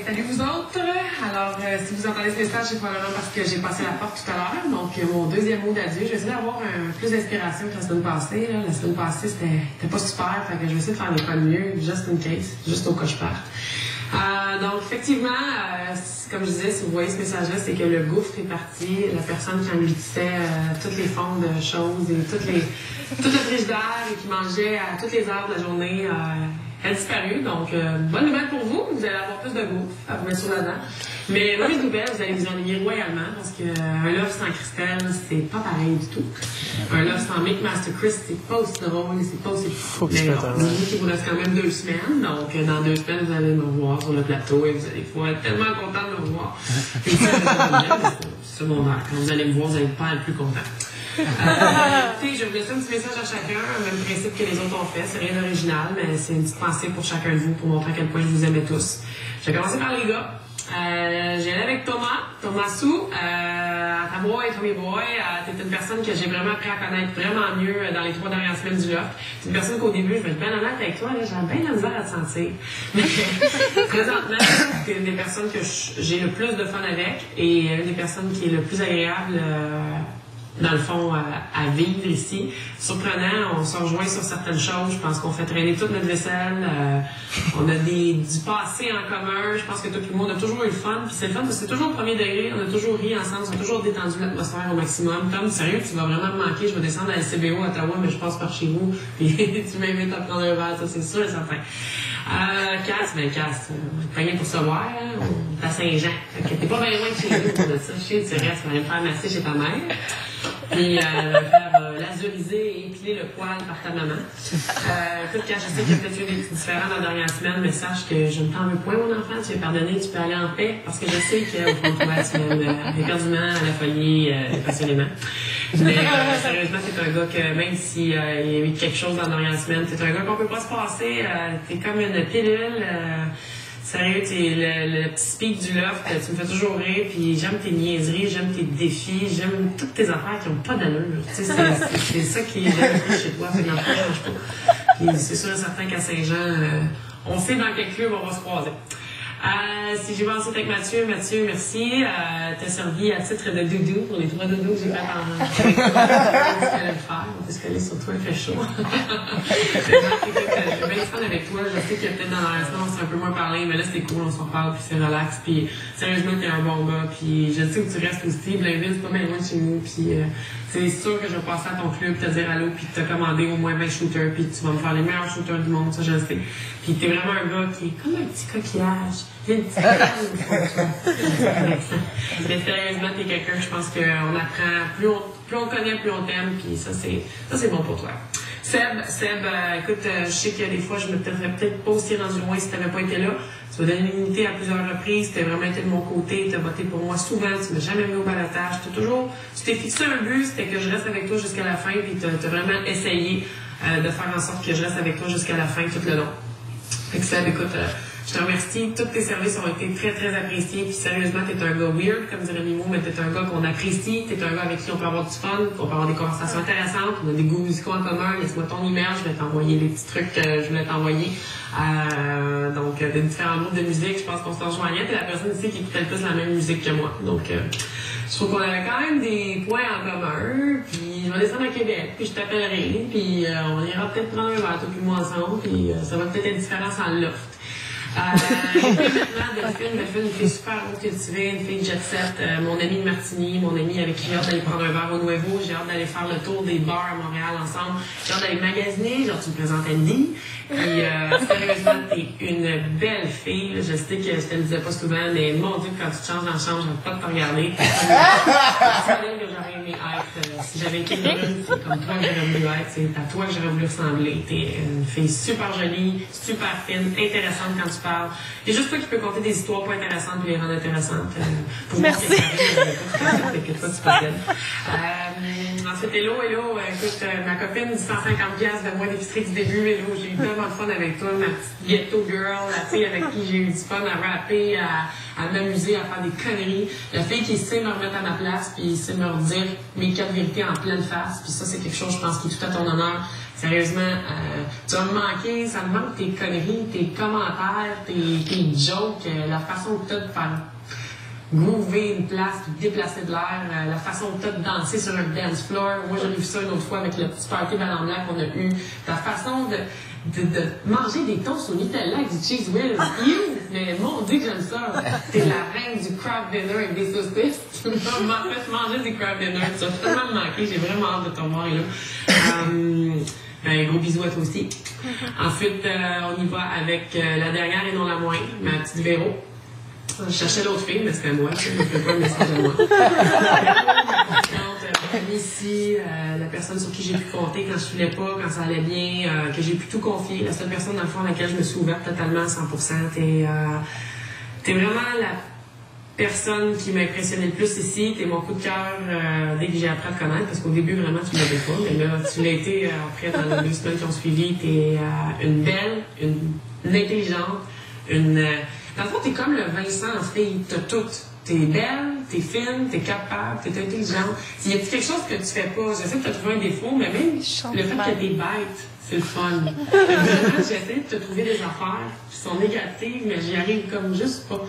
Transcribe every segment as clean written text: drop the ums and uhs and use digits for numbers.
salut vous autres. Alors, si vous entendez ce message, c'est probablement parce que j'ai passé la porte tout à l'heure. Donc, mon deuxième mot d'adieu. Je vais essayer d'avoir plus d'inspiration que la semaine passée. Là. La semaine passée, c'était pas super. Fait que je vais essayer de faire des fois mieux, just in case, juste au cas je parte. Donc, effectivement, comme je disais, si vous voyez ce message-là, c'est que le gouffre est parti. La personne qui engloutissait toutes les fonds de choses et tout le frigidaire et qui mangeait à toutes les heures de la journée a disparu. Donc, bonne nouvelle pour vous. Vous allez avoir plus de gouffre à vous mettre sur la dent. Mais mauvaise nouvelle, vous allez vous ennuyer royalement parce qu'un love sans Christelle, c'est pas pareil du tout. Un love sans Mick Master Chris, c'est pas aussi drôle, c'est pas aussi fou. Mais non, dis-vous qu'il vous reste quand même 2 semaines. Donc, dans 2 semaines, vous allez me voir sur le plateau et vous allez pouvoir être tellement content de me voir. Et ça, c'est secondaire. Quand vous allez me voir, vous allez pas être plus content. Je vais vous laisser un petit message à chacun, le même principe que les autres ont fait. C'est rien d'original, mais c'est une petite pensée pour chacun de vous pour montrer à quel point je vous aimais tous. Je vais commencer par les gars. J'ai allé avec Thomas Sou, ta boy, Tommy Boy. T'es une personne que j'ai vraiment appris à connaître vraiment mieux dans les 3 dernières semaines du loft. C'est une personne qu'au début, je vais être bien honnête avec toi, j'ai bien la misère à te sentir. Mais présentement, c'est une des personnes que j'ai le plus de fun avec et une des personnes qui est le plus agréable dans le fond, à vivre ici. Surprenant, on se rejoint sur certaines choses. Je pense qu'on fait traîner toute notre vaisselle. On a du passé en commun. Je pense que tout le monde a toujours eu le fun. Puis c'est le fun parce que c'est toujours au premier degré. On a toujours ri ensemble. On a toujours détendu l'atmosphère au maximum. Tom, sérieux, tu vas vraiment me manquer. Je vais descendre à la CBO à Ottawa, mais je passe par chez vous. Puis tu m'invites à prendre un verre, ça, c'est sûr et certain. Cass, rien pour se voir, hein? On est à Saint-Jean. T'es pas bien loin de chez nous pour de ça. Je sais, tu restes, on va aller me faire masser chez ta mère. Puis faire lasuriser et épiler le poil par ta maman. Écoute, Cass, je sais qu'il y a peut-être eu des petits différends dans la dernière semaine, mais sache que je ne t'en veux point, mon enfant. Tu es pardonné, tu peux aller en paix, parce que je sais qu'au fond de toi, tu m'aimes éperdument, à la folie, passionnément. Mais sérieusement, t'es un gars que même s'il y a eu quelque chose dans la dernière semaine, t'es un gars qu'on peut pas se passer. T'es comme une pilule. Sérieux, t'es le petit speak du loft. Tu me fais toujours rire. Puis j'aime tes niaiseries, j'aime tes défis, j'aime toutes tes affaires qui n'ont pas d'allure. Tu sais, c'est ça qui est chez toi. C'est dans le change pas. Puis c'est sûr et certain qu'à Saint-Jean, on sait dans quel club on va se croiser. Si j'ai pensé avec Mathieu, merci. T'as servi à titre de doudou pour les 3 doudous que j'ai fait on peut se coller sur toi, il fait chaud. J'ai bien fun avec toi. Je sais que peut-être dans la semaine, on s'est un peu moins parlé, mais là, c'était cool, on s'en parle, puis c'est relax. Puis sérieusement, t'es un bon gars. Puis je sais où tu restes aussi. Blainville, c'est pas bien loin de chez nous. Puis c'est sûr que je vais passer à ton club, te dire allô, puis te commander au moins 20 shooters, puis tu vas me faire les meilleurs shooters du monde, ça je le sais. Puis t'es vraiment un gars qui est comme un petit coquillage. Il y a une petite mais sérieusement, t'es quelqu'un, je pense qu'on apprend, plus on connaît, plus on t'aime, puis ça c'est bon pour toi. Seb, écoute, je sais que des fois, je me serais peut-être pas aussi rendu loin si t'avais pas été là. Tu m'as donné l'unité à plusieurs reprises, t'as vraiment été de mon côté, t'as voté pour moi souvent, tu m'as jamais mis au balotage, tu t'es fixé un but, c'était que je reste avec toi jusqu'à la fin, puis t'as vraiment essayé de faire en sorte que je reste avec toi jusqu'à la fin, tout le long. Fait que Seb, écoute, je te remercie. Tous tes services ont été très, très appréciés. Puis sérieusement, t'es un gars weird, comme dirait Mimo, mais t'es un gars qu'on apprécie. T'es un gars avec qui on peut avoir du fun, qu'on peut avoir des conversations intéressantes. On a des goûts musicaux en commun. Laisse-moi ton email, je vais t'envoyer les petits trucs que je voulais t'envoyer. Donc, de différents groupes de musique, je pense qu'on se rejoignait. T'es la personne ici qui écoutait le plus la même musique que moi. Donc, je trouve qu'on avait quand même des points en commun. Puis, je vais descendre à Québec, puis je t'appellerai. Puis, on ira peut-être prendre un verre, toi et moi ensemble. Puis, ça va peut-être être différent sans le loft. Et puis maintenant, Delphine, une fille super haut cultivée, une fille jet set, mon amie de Martigny, mon amie avec qui j'ai hâte d'aller prendre un verre au Nuevo, j'ai hâte d'aller faire le tour des bars à Montréal ensemble, j'ai hâte d'aller magasiner, genre tu me présentes Andy. Puis sérieusement, t'es une belle fille, je sais que je te le disais pas souvent, mais mon Dieu, quand tu te changes dans la chambre, j'aime pas de te regarder. C'est celle que j'aurais aimé être. Si j'avais été brune, c'est comme toi que j'aurais voulu être, c'est à toi que j'aurais voulu ressembler. T'es une fille super jolie, super fine, intéressante quand tu parles. Il y a juste toi qui peux compter des histoires pas intéressantes et les rendre intéressantes. Pour merci. Que toi tu possèdes. Ensuite, hello, écoute, ma copine dit 150$ de moi d'épicerie du début. Hello, j'ai eu tellement de fun avec toi, ma petite ghetto girl, la fille avec qui j'ai eu du fun à rapper, à m'amuser, à faire des conneries. La fille qui sait me remettre à ma place, puis sait me redire mes 4 vérités en pleine face. Puis ça, c'est quelque chose, je pense, qui est tout à ton honneur. Sérieusement, tu vas me manquer, ça me manque tes conneries, tes commentaires, tes jokes, la façon que tu as de faire groover une place, de déplacer de l'air, la façon que tu as de danser sur un dance floor. Moi, j'ai vu ça une autre fois avec le petit party ballon blanc qu'on a eu. Ta façon de manger des toasts au Nutella avec du cheese whiz. Mais mon Dieu que j'aime ça. T'es la reine du craft dinner avec des saucisses. Tu m'as fait manger des craft dinner. Ça a tellement manqué. J'ai vraiment hâte de te revoir là. Un gros bisou à toi aussi. Ensuite, on y va avec la dernière et non la moindre, ma petite Véro. Je cherchais l'autre fille, mais c'était moi. Je ne fais pas un message à moi. Ici, la personne sur qui j'ai pu compter quand je filais pas, quand ça allait bien, que j'ai pu tout confier. La seule personne, dans le fond, à laquelle je me suis ouverte totalement à 100%. T'es vraiment la personne qui m'a impressionné le plus ici. T'es mon coup de cœur dès que j'ai appris à te connaître, parce qu'au début, vraiment, tu ne l'avais pas. Mais là, tu l'as été après dans les 2 semaines qui ont suivi. T'es une belle, une intelligente, dans le fond, t'es comme le Vincent en fille. T'as tout. T'es belle, t'es fine, t'es capable, t'es intelligente. S'il y a quelque chose que tu fais pas, je sais que t'as trouvé un défaut, mais même le fait que t'es bête, c'est le fun. Vraiment, j'essaie de te trouver des affaires qui sont négatives, mais j'y arrive comme juste pas.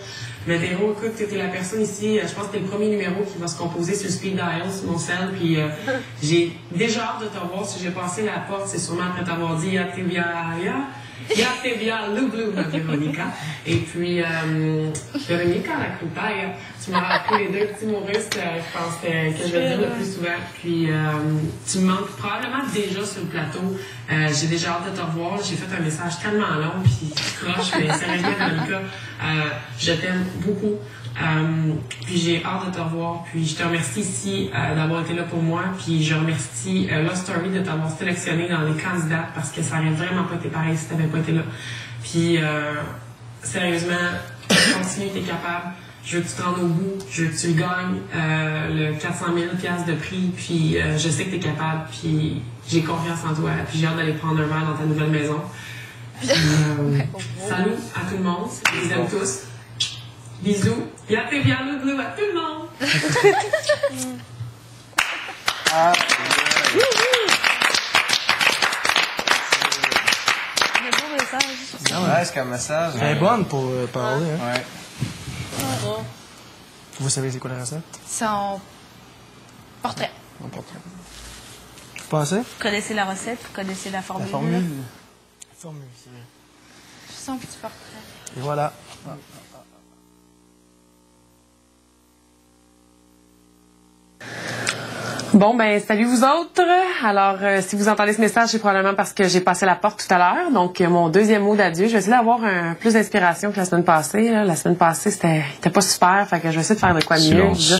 Mais Véro, écoute, t'es la personne ici, je pense que t'es le premier numéro qui va se composer sur le speed dial, sur mon cell, puis j'ai déjà hâte de te voir. Si j'ai passé la porte, c'est sûrement après t'avoir dit « Ya te bien, Lou, ma Véronica. » Et puis, Véronica, la croutaille, tu m'as rappelé les 2 petits mots russes, je pense que je vais dire le plus souvent. Puis, tu me manques probablement déjà sur le plateau. J'ai déjà hâte de te revoir. J'ai fait un message tellement long, puis tu croches, mais sérieusement, Véronica, je t'aime beaucoup. Puis j'ai hâte de te revoir. Puis je te remercie ici d'avoir été là pour moi. Puis je remercie Lost Story de t'avoir sélectionné dans les candidats parce que ça n'aurait vraiment pas été pareil si tu n'avais pas été là. Puis sérieusement, continue, tu es capable. Je veux que tu te rendes au bout. Je veux que tu le gagnes. Le 400 000 $ de prix. Puis je sais que tu es capable. Puis j'ai confiance en toi. Puis j'ai hâte d'aller prendre un verre dans ta nouvelle maison. Puis, salut à tout le monde. Je les aime tous. Bisous. Ya te bien le bleu à tout le monde. Ouais, c'est comme message. Elle est bonne pour parler. Hein? Ouais. Vous savez c'est quoi la recette? Son portrait. Un portrait. Vous pensez? Vous connaissez la recette, vous connaissez la formule. La formule. La formule, c'est vrai. Son petit portrait. Et voilà. Bon, ben, salut vous autres. Alors, si vous entendez ce message, c'est probablement parce que j'ai passé la porte tout à l'heure. Donc, mon 2e mot d'adieu. Je vais essayer d'avoir plus d'inspiration que la semaine passée. Là. La semaine passée, c'était pas super. Fait que je vais essayer de faire de quoi mieux.